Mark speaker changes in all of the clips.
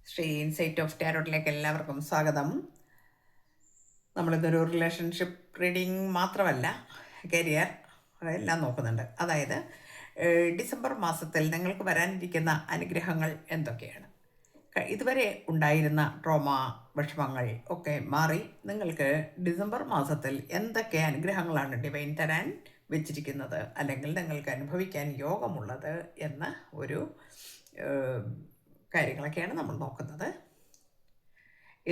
Speaker 1: Shri insight of ടാരോട്ടിലേക്ക് എല്ലാവർക്കും സ്വാഗതം. നമ്മളിതൊരു relationship reading മാത്രമല്ല, കരിയർ എല്ലാം നോക്കുന്നുണ്ട്. അതായത് ഡിസംബർ മാസത്തിൽ നിങ്ങൾക്ക് വരാനിരിക്കുന്ന അനുഗ്രഹങ്ങൾ എന്തൊക്കെയാണ്, ഇതുവരെ ഉണ്ടായിരുന്ന ട്രോമ, വിഷമങ്ങൾ ഒക്കെ മാറി നിങ്ങൾക്ക് ഡിസംബർ മാസത്തിൽ എന്തൊക്കെ അനുഗ്രഹങ്ങളാണ് ഡിവൈൻ തരാൻ വെച്ചിരിക്കുന്നത്, അല്ലെങ്കിൽ നിങ്ങൾക്ക് അനുഭവിക്കാൻ യോഗമുള്ളത് എന്ന ഒരു കാര്യങ്ങളൊക്കെയാണ് നമ്മൾ നോക്കുന്നത്.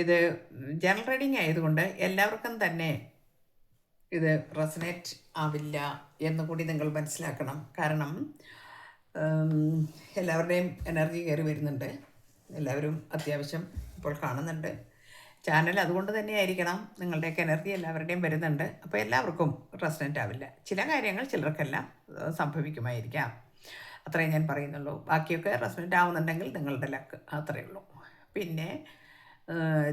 Speaker 1: ഇത് ജനറൽ റീഡിംഗ് ആയതുകൊണ്ട് എല്ലാവർക്കും തന്നെ ഇത് റെസനേറ്റ് ആവില്ല എന്നുകൂടി നിങ്ങൾ മനസ്സിലാക്കണം. കാരണം എല്ലാവരുടെയും എനർജി കയറി വരുന്നുണ്ട്, എല്ലാവരും അത്യാവശ്യം ഇപ്പോൾ കാണുന്നുണ്ട്. ചാനൽ അതുകൊണ്ട് തന്നെ ആയിരിക്കണം, നിങ്ങളുടെയൊക്കെ എനർജി എല്ലാവരുടെയും വരുന്നുണ്ട്. അപ്പോൾ എല്ലാവർക്കും റെസനേറ്റ് ആവില്ല. ചില കാര്യങ്ങൾ ചിലർക്കെല്ലാം സംഭവിക്കുമായിരിക്കാം, അത്രയും ഞാൻ പറയുന്നുള്ളൂ. ബാക്കിയൊക്കെ റെസനേറ്റ് ആവുന്നുണ്ടെങ്കിൽ നിങ്ങളുടെ ലക്ക്, അത്രയേ ഉള്ളൂ. പിന്നെ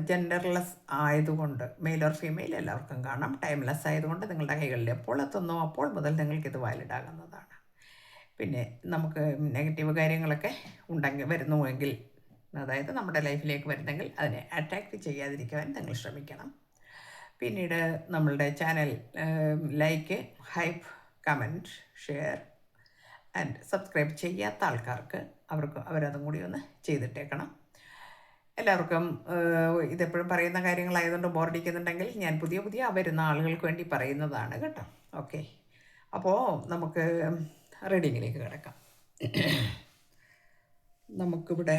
Speaker 1: ജെൻഡർലെസ് ആയതുകൊണ്ട് മെയിൽ ഓർ ഫീമെയിൽ എല്ലാവർക്കും കാണാം. ടൈംലെസ് ആയതുകൊണ്ട് നിങ്ങളുടെ കൈകളിൽ എപ്പോൾ എത്തുന്നോ അപ്പോൾ മുതൽ നിങ്ങൾക്കിത് വാലിഡ് ആകുന്നതാണ്. പിന്നെ നമുക്ക് നെഗറ്റീവ് കാര്യങ്ങളൊക്കെ വരുന്നുവെങ്കിൽ, അതായത് നമ്മുടെ ലൈഫിലേക്ക് വരുന്നെങ്കിൽ അതിനെ അറ്റാക്ക് ചെയ്യാതിരിക്കുവാൻ നിങ്ങൾ ശ്രമിക്കണം. പിന്നീട് നമ്മളുടെ channel like, hype, comment, share and subscribe ചെയ്യാത്ത ആൾക്കാർക്ക് അവരതും കൂടി ഒന്ന് ചെയ്തിട്ടേക്കണം. എല്ലാവർക്കും ഇതെപ്പോഴും പറയുന്ന കാര്യങ്ങളായതുകൊണ്ട് ബോറടിക്കുന്നുണ്ടെങ്കിൽ ഞാൻ പുതിയ വരുന്ന ആളുകൾക്ക് വേണ്ടി പറയുന്നതാണ് കേട്ടോ. ഓക്കെ, അപ്പോൾ നമുക്ക് റീഡിങ്ങിലേക്ക് കിടക്കാം. നമുക്കിവിടെ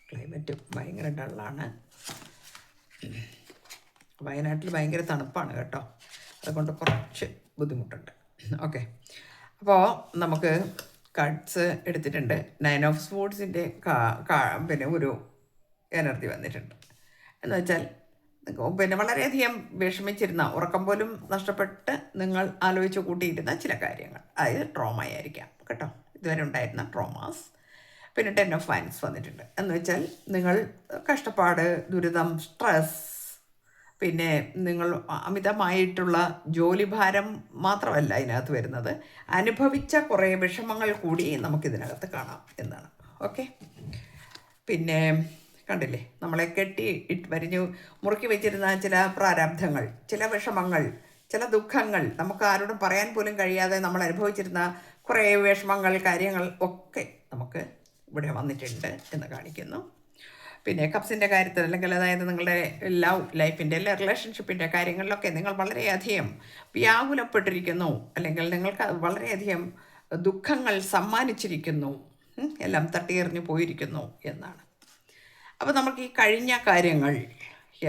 Speaker 1: ക്ലൈമറ്റ് ഭയങ്കര ഡള്ളാണ്. വയനാട്ടിൽ ഭയങ്കര തണുപ്പാണ് കേട്ടോ, അതുകൊണ്ട് കുറച്ച് ബുദ്ധിമുട്ടുണ്ട്. ഓക്കെ, അപ്പോൾ നമുക്ക് കാർഡ്സ് എടുത്തിട്ടുണ്ട്. 9 ഓഫ് സ്പോർട്സിൻ്റെ പിന്നെ ഒരു എനർജി വന്നിട്ടുണ്ട്. എന്ന് വെച്ചാൽ പിന്നെ വളരെയധികം വിഷമിച്ചിരുന്ന, ഉറക്കം പോലും നഷ്ടപ്പെട്ട് നിങ്ങൾ ആലോചിച്ച് കൂട്ടിയിരുന്ന ചില കാര്യങ്ങൾ, അതായത് ട്രോമ ആയിരിക്കാം കേട്ടോ, ഇതുവരെ ഉണ്ടായിരുന്ന ട്രോമാസ്. പിന്നെ 10 ഓഫ് വൈൻസ് വന്നിട്ടുണ്ട്. എന്ന് വെച്ചാൽ നിങ്ങൾ കഷ്ടപ്പാട്, ദുരിതം, സ്ട്രെസ്, പിന്നെ നിങ്ങൾ അമിതമായിട്ടുള്ള ജോലിഭാരം മാത്രമല്ല ഇതിനകത്ത് വരുന്നത്, അനുഭവിച്ച കുറേ വിഷമങ്ങൾ കൂടി നമുക്കിതിനകത്ത് കാണാം എന്നാണ്. ഓക്കെ, പിന്നെ കണ്ടില്ലേ, നമ്മളെ വരിഞ്ഞു മുറുക്കി വെച്ചിരുന്ന ചില പ്രാരാബ്ധങ്ങൾ, ചില വിഷമങ്ങൾ, ചില ദുഃഖങ്ങൾ, നമുക്ക് ആരോടും പറയാൻ പോലും കഴിയാതെ നമ്മൾ അനുഭവിച്ചിരുന്ന കുറേ വിഷമങ്ങൾ, കാര്യങ്ങൾ ഒക്കെ നമുക്ക് ഇവിടെ വന്നിട്ടുണ്ട് എന്ന് കാണിക്കുന്നു. പിന്നെ കപ്സിൻ്റെ കാര്യത്തിൽ, അല്ലെങ്കിൽ അതായത് നിങ്ങളുടെ ലൈഫിൻ്റെ എല്ലാ റിലേഷൻഷിപ്പിൻ്റെ കാര്യങ്ങളിലൊക്കെ നിങ്ങൾ വളരെയധികം വ്യാകുലപ്പെട്ടിരിക്കുന്നു, അല്ലെങ്കിൽ നിങ്ങൾക്ക് വളരെയധികം ദുഃഖങ്ങൾ സമ്മാനിച്ചിരിക്കുന്നു, എല്ലാം തട്ടിയെറിഞ്ഞു പോയിരിക്കുന്നു എന്നാണ്. അപ്പോൾ നമുക്ക് ഈ കഴിഞ്ഞ കാര്യങ്ങൾ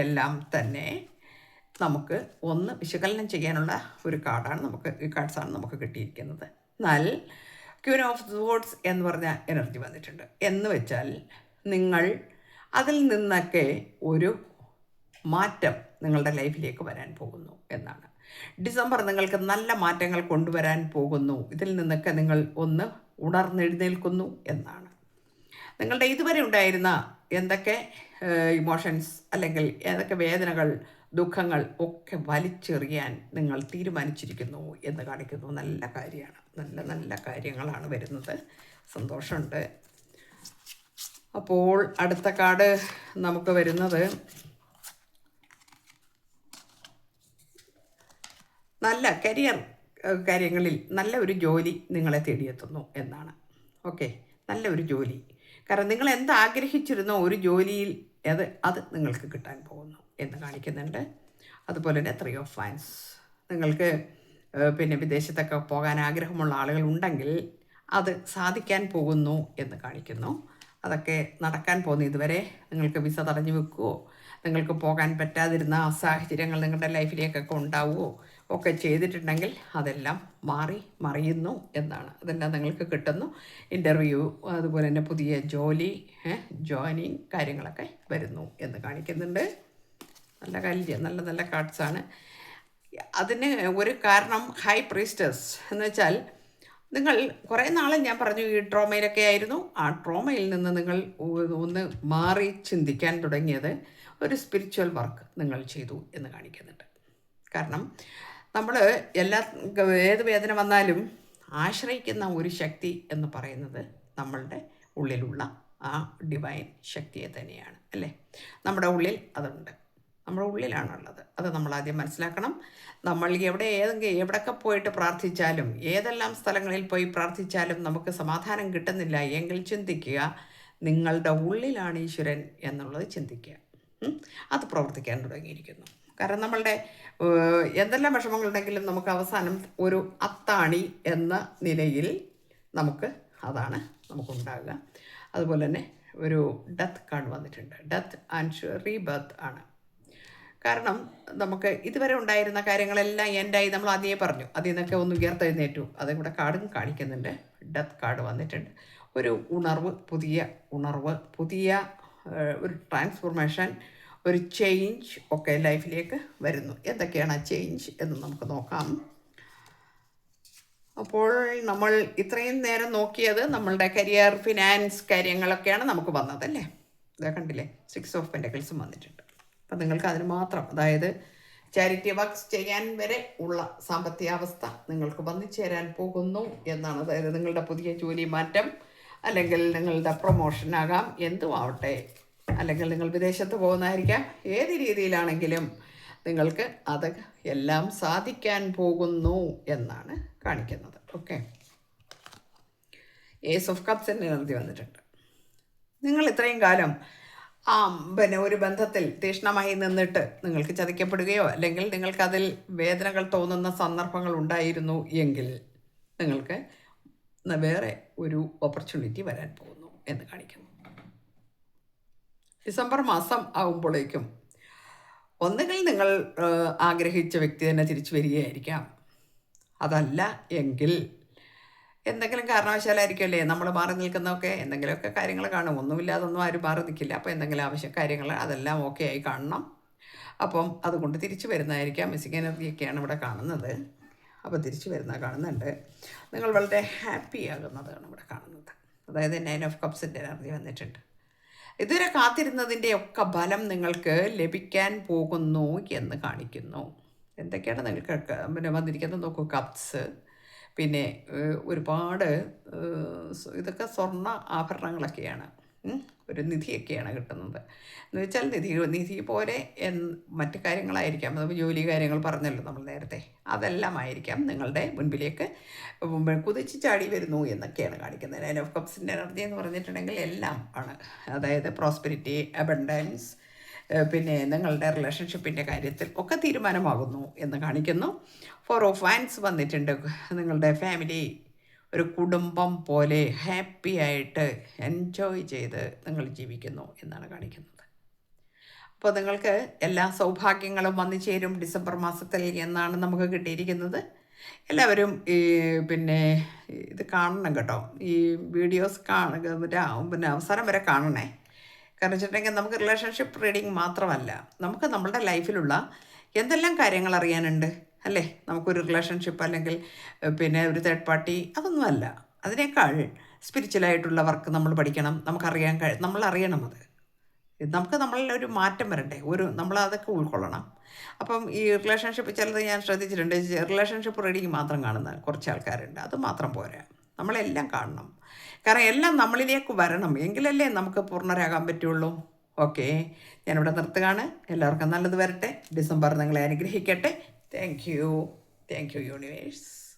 Speaker 1: എല്ലാം തന്നെ നമുക്ക് ഒന്ന് വിശകലനം ചെയ്യാനുള്ള ഒരു കാർഡാണ് ഈ കാർഡ്സാണ് നമുക്ക് കിട്ടിയിരിക്കുന്നത്. എന്നാൽ ക്യൂൻ ഓഫ് സോർഡ്സ് എന്ന് പറഞ്ഞ എനർജി വന്നിട്ടുണ്ട്. എന്ന് വെച്ചാൽ നിങ്ങൾ അതിൽ നിന്നൊക്കെ ഒരു മാറ്റം നിങ്ങളുടെ ലൈഫിലേക്ക് വരാൻ പോകുന്നു എന്നാണ്. ഡിസംബർ നിങ്ങൾക്ക് നല്ല മാറ്റങ്ങൾ കൊണ്ടുവരാൻ പോകുന്നു. ഇതിൽ നിന്നൊക്കെ നിങ്ങൾ ഒന്ന് ഉണർന്നെഴുന്നേൽക്കുന്നു എന്നാണ്. നിങ്ങളുടെ ഇതുവരെ ഉണ്ടായിരുന്ന എന്തൊക്കെ ഇമോഷൻസ്, അല്ലെങ്കിൽ ഏതൊക്കെ വേദനകൾ, ദുഃഖങ്ങൾ ഒക്കെ വലിച്ചെറിയാൻ നിങ്ങൾ തീരുമാനിച്ചിരിക്കുന്നു എന്ന് കാണിക്കുന്നു. നല്ല കാര്യമാണ്, നല്ല കാര്യങ്ങളാണ് വരുന്നത്. സന്തോഷമുണ്ട്. അപ്പോൾ അടുത്ത കാർഡ് നമുക്ക് വരുന്നത് നല്ല കരിയർ കാര്യങ്ങളിൽ നല്ല ഒരു ജോലി നിങ്ങളെ തേടിയെത്തുന്നു എന്നാണ്. ഓക്കെ, നല്ല ഒരു ജോലി. കാരണം നിങ്ങൾ എന്താഗ്രഹിച്ചിരുന്നോ ഒരു ജോലിയിൽ അത് നിങ്ങൾക്ക് കിട്ടാൻ പോകുന്നു എന്ന് കാണിക്കുന്നുണ്ട്. അതുപോലെ തന്നെ 3 ഓഫ് വൈൻസ്, നിങ്ങൾക്ക് പിന്നെ വിദേശത്തൊക്കെ പോകാൻ ആഗ്രഹമുള്ള ആളുകൾ ഉണ്ടെങ്കിൽ അത് സാധിക്കാൻ പോകുന്നു എന്ന് കാണിക്കുന്നു. അതൊക്കെ നടക്കാൻ പോകുന്നു. ഇതുവരെ നിങ്ങൾക്ക് വിസ തടഞ്ഞു വെക്കുകയോ, നിങ്ങൾക്ക് പോകാൻ പറ്റാതിരുന്ന സാഹചര്യങ്ങൾ നിങ്ങളുടെ ലൈഫിലേക്കൊക്കെ ഉണ്ടാവുകയോ ഒക്കെ ചെയ്തിട്ടുണ്ടെങ്കിൽ അതെല്ലാം മറിയുന്നു എന്നാണ്. അതെല്ലാം നിങ്ങൾക്ക് കിട്ടുന്നു. ഇൻ്റർവ്യൂ, അതുപോലെ തന്നെ പുതിയ ജോലി, ജോയിനിങ് കാര്യങ്ങളൊക്കെ വരുന്നു എന്ന് കാണിക്കുന്നുണ്ട്. നല്ല കാർഡ്സാണ്. അതിന് ഒരു കാരണം ഹൈ പ്രീസ്റ്റസ് എന്ന് വെച്ചാൽ, നിങ്ങൾ കുറേ നാളെ ഞാൻ പറഞ്ഞു ഈ ട്രോമയിലൊക്കെ ആയിരുന്നു. ആ ട്രോമയിൽ നിന്ന് നിങ്ങൾ ഒന്ന് മാറി ചിന്തിക്കാൻ തുടങ്ങിയത് ഒരു സ്പിരിച്വൽ വർക്ക് നിങ്ങൾ ചെയ്തു എന്ന് കാണിക്കുന്നുണ്ട്. കാരണം നമ്മൾ ഏത് വേദന വന്നാലും ആശ്രയിക്കുന്ന ഒരു ശക്തി എന്ന് പറയുന്നത് നമ്മളുടെ ഉള്ളിലുള്ള ആ ഡിവൈൻ ശക്തിയെ തന്നെയാണ്, അല്ലേ? നമ്മുടെ ഉള്ളിൽ അതുണ്ട്, നമ്മുടെ ഉള്ളിലാണുള്ളത്. അത് നമ്മൾ ആദ്യം മനസ്സിലാക്കണം. നമ്മൾ എവിടെയൊക്കെ പോയിട്ട് പ്രാർത്ഥിച്ചാലും, ഏതെല്ലാം സ്ഥലങ്ങളിൽ പോയി പ്രാർത്ഥിച്ചാലും നമുക്ക് സമാധാനം കിട്ടുന്നില്ല എങ്കിൽ ചിന്തിക്കുക, നിങ്ങളുടെ ഉള്ളിലാണ് ഈശ്വരൻ എന്നുള്ളത് ചിന്തിക്കുക. അത് പ്രവർത്തിക്കാൻ തുടങ്ങിയിരിക്കുന്നു. കാരണം നമ്മളുടെ എന്തെല്ലാം വിഷമങ്ങളുണ്ടെങ്കിലും നമുക്ക് അവസാനം ഒരു അത്താണി എന്ന നിലയിൽ അതാണ് നമുക്കുണ്ടാകുക. അതുപോലെ തന്നെ ഒരു ഡെത്ത് കാർഡ് വന്നിട്ടുണ്ട്. ഡെത്ത് ആൻഡ് റീബർത്ത് ആണ്. കാരണം നമുക്ക് ഇതുവരെ ഉണ്ടായിരുന്ന കാര്യങ്ങളെല്ലാം എൻഡായി, നമ്മൾ ആദ്യമേ പറഞ്ഞു, അതിൽ നിന്നൊക്കെ ഒന്ന് ഉയർത്തെഴുന്നേറ്റു. അതും കൂടെ കാർഡും കാണിക്കുന്നുണ്ട്. ഡെത്ത് കാർഡ് വന്നിട്ടുണ്ട്. ഒരു ഉണർവ്, പുതിയ ഒരു ട്രാൻസ്ഫോർമേഷൻ, ഒരു ചേഞ്ച് ഒക്കെ ലൈഫിലേക്ക് വരുന്നു. എന്തൊക്കെയാണ് ആ ചേഞ്ച് എന്ന് നമുക്ക് നോക്കാം. അപ്പോൾ നമ്മൾ ഇത്രയും നേരം നോക്കിയത് നമ്മളുടെ കരിയർ, ഫിനാൻസ് കാര്യങ്ങളൊക്കെയാണ് നമുക്ക് വന്നതല്ലേ. ഇതാ കണ്ടില്ലേ, 6 ഓഫ് പെൻറ്റക്കിൾസും വന്നിട്ടുണ്ട്. അപ്പം നിങ്ങൾക്ക് അതിന് മാത്രം, അതായത് ചാരിറ്റി വർക്ക്സ് ചെയ്യാൻ വരെ ഉള്ള സാമ്പത്തികാവസ്ഥ നിങ്ങൾക്ക് വന്നു ചേരാൻ പോകുന്നു എന്നാണ്. അതായത് നിങ്ങളുടെ പുതിയ ജോലി മാറ്റം, അല്ലെങ്കിൽ നിങ്ങളുടെ പ്രൊമോഷനാകാം, എന്തും ആവട്ടെ, അല്ലെങ്കിൽ നിങ്ങൾ വിദേശത്ത് പോകുന്നതായിരിക്കാം, ഏത് രീതിയിലാണെങ്കിലും നിങ്ങൾക്ക് അത് എല്ലാം സാധിക്കാൻ പോകുന്നു എന്നാണ് കാണിക്കുന്നത്. ഓക്കെ, ഏസ് ഓഫ് കപ്സിൻ്റെ എനർജി വന്നിട്ടുണ്ട്. നിങ്ങൾ ഇത്രയും കാലം ഒരു ബന്ധത്തിൽ തീക്ഷ്ണമായി നിന്നിട്ട് നിങ്ങൾക്ക് ചതിക്കപ്പെടുകയോ അല്ലെങ്കിൽ നിങ്ങൾക്കതിൽ വേദനകൾ തോന്നുന്ന സന്ദർഭങ്ങൾ ഉണ്ടായിരുന്നു എങ്കിൽ നിങ്ങൾക്ക് വേറെ ഒരു ഓപ്പർച്യൂണിറ്റി വരാൻ പോകുന്നു എന്ന് കാണിക്കുന്നു. ഡിസംബർ മാസം ആകുമ്പോഴേക്കും ഒന്നുകിൽ നിങ്ങൾ ആഗ്രഹിച്ച വ്യക്തി തന്നെ തിരിച്ചു വരികയായിരിക്കാം. അതല്ല എങ്കിൽ എന്തെങ്കിലും കാരണവശാലായിരിക്കുമല്ലേ നമ്മൾ മാറി നിൽക്കുന്നതൊക്കെ, എന്തെങ്കിലുമൊക്കെ കാര്യങ്ങൾ കാണും. ഒന്നുമില്ലാതൊന്നും ആരും മാറി നിൽക്കില്ല. അപ്പോൾ എന്തെങ്കിലും കാര്യങ്ങൾ അതെല്ലാം ഓക്കെ ആയി കാണണം. അപ്പം അതുകൊണ്ട് തിരിച്ചു വരുന്നതായിരിക്കാം. മിസ്സിംഗ് എനർജിയൊക്കെയാണ് ഇവിടെ കാണുന്നത്. അപ്പോൾ തിരിച്ചു വരുന്ന കാണുന്നുണ്ട്. നിങ്ങൾ വളരെ ഹാപ്പി ആകുന്നതാണ് ഇവിടെ കാണുന്നത്. അതായത് 9 ഓഫ് കപ്സിൻ്റെ എനർജി വന്നിട്ടുണ്ട്. ഇതുവരെ കാത്തിരുന്നതിൻ്റെ ഒക്കെ ഫലം നിങ്ങൾക്ക് ലഭിക്കാൻ പോകുന്നു എന്ന് കാണിക്കുന്നു. എന്തൊക്കെയാണ് നിങ്ങൾക്ക് വന്നിരിക്കുന്നത് നോക്കൂ. കപ്സ്, പിന്നെ ഒരുപാട് ഇതൊക്കെ സ്വർണ്ണ ആഭരണങ്ങളൊക്കെയാണ്, ഒരു നിധിയൊക്കെയാണ് കിട്ടുന്നത്. എന്ന് വെച്ചാൽ നിധി പോലെ മറ്റു കാര്യങ്ങളായിരിക്കാം. അത് ജോലി കാര്യങ്ങൾ പറഞ്ഞല്ലോ നമ്മൾ നേരത്തെ, അതെല്ലാം ആയിരിക്കാം നിങ്ങളുടെ മുൻപിലേക്ക് കുതിച്ച് ചാടി വരുന്നു എന്നൊക്കെയാണ് കാണിക്കുന്നത്. 9 ഓഫ് കപ്സിൻ്റെ എനർജി എന്ന് പറഞ്ഞിട്ടുണ്ടെങ്കിൽ എല്ലാം ആണ്. അതായത് പ്രോസ്പെരിറ്റി, അബണ്ടൻസ്, പിന്നെ നിങ്ങളുടെ റിലേഷൻഷിപ്പിൻ്റെ കാര്യത്തിൽ ഒക്കെ തീരുമാനമാകുന്നു എന്ന് കാണിക്കുന്നു. 4 ഓഫ് വാൻസ് വന്നിട്ടുണ്ട്. നിങ്ങളുടെ ഫാമിലി ഒരു കുടുംബം പോലെ ഹാപ്പി ആയിട്ട് എൻജോയ് ചെയ്ത് നിങ്ങൾ ജീവിക്കുന്നു എന്നാണ് കാണിക്കുന്നത്. അപ്പോൾ നിങ്ങൾക്ക് എല്ലാ സൗഭാഗ്യങ്ങളും വന്നു ചേരും ഡിസംബർ മാസത്തിൽ എന്നാണ് നമുക്ക് കിട്ടിയിരിക്കുന്നത്. എല്ലാവരും പിന്നെ ഇത് കാണണം കേട്ടോ, ഈ വീഡിയോസ് പിന്നെ അവസാനം വരെ കാണണേ. കാരണം വെച്ചിട്ടുണ്ടെങ്കിൽ നമുക്ക് റിലേഷൻഷിപ്പ് റീഡിങ് മാത്രമല്ല, നമുക്ക് നമ്മളുടെ ലൈഫിലുള്ള എന്തെല്ലാം കാര്യങ്ങൾ അറിയാനുണ്ട്, അല്ലേ? നമുക്കൊരു റിലേഷൻഷിപ്പ് അല്ലെങ്കിൽ പിന്നെ ഒരു തേർഡ് പാർട്ടി അതൊന്നുമല്ല. അതിനേക്കാൾ സ്പിരിച്വലായിട്ടുള്ള വർക്ക് നമ്മൾ പഠിക്കണം. നമ്മൾ അറിയണം. നമുക്ക് നമ്മളിലൊരു മാറ്റം വരണ്ടേ, നമ്മളതൊക്കെ ഉൾക്കൊള്ളണം. അപ്പം ഈ റിലേഷൻഷിപ്പ് ചിലത് ഞാൻ ശ്രദ്ധിച്ചിട്ടുണ്ട്, റിലേഷൻഷിപ്പ് റീഡിങ് മാത്രം കാണുന്ന കുറച്ച് ആൾക്കാരുണ്ട്. അത് മാത്രം പോരാ, നമ്മളെല്ലാം കാണണം. കാരണം എല്ലാം നമ്മളിലേക്ക് വരണം, എങ്കിലല്ലേ നമുക്ക് പൂർണ്ണരാകാൻ പറ്റുള്ളൂ. ഓക്കെ, ഞാനിവിടെ നിർത്തുകയാണ്. എല്ലാവർക്കും നല്ലത് വരട്ടെ. ഡിസംബർ നിങ്ങളെ അനുഗ്രഹിക്കട്ടെ. Thank you universe.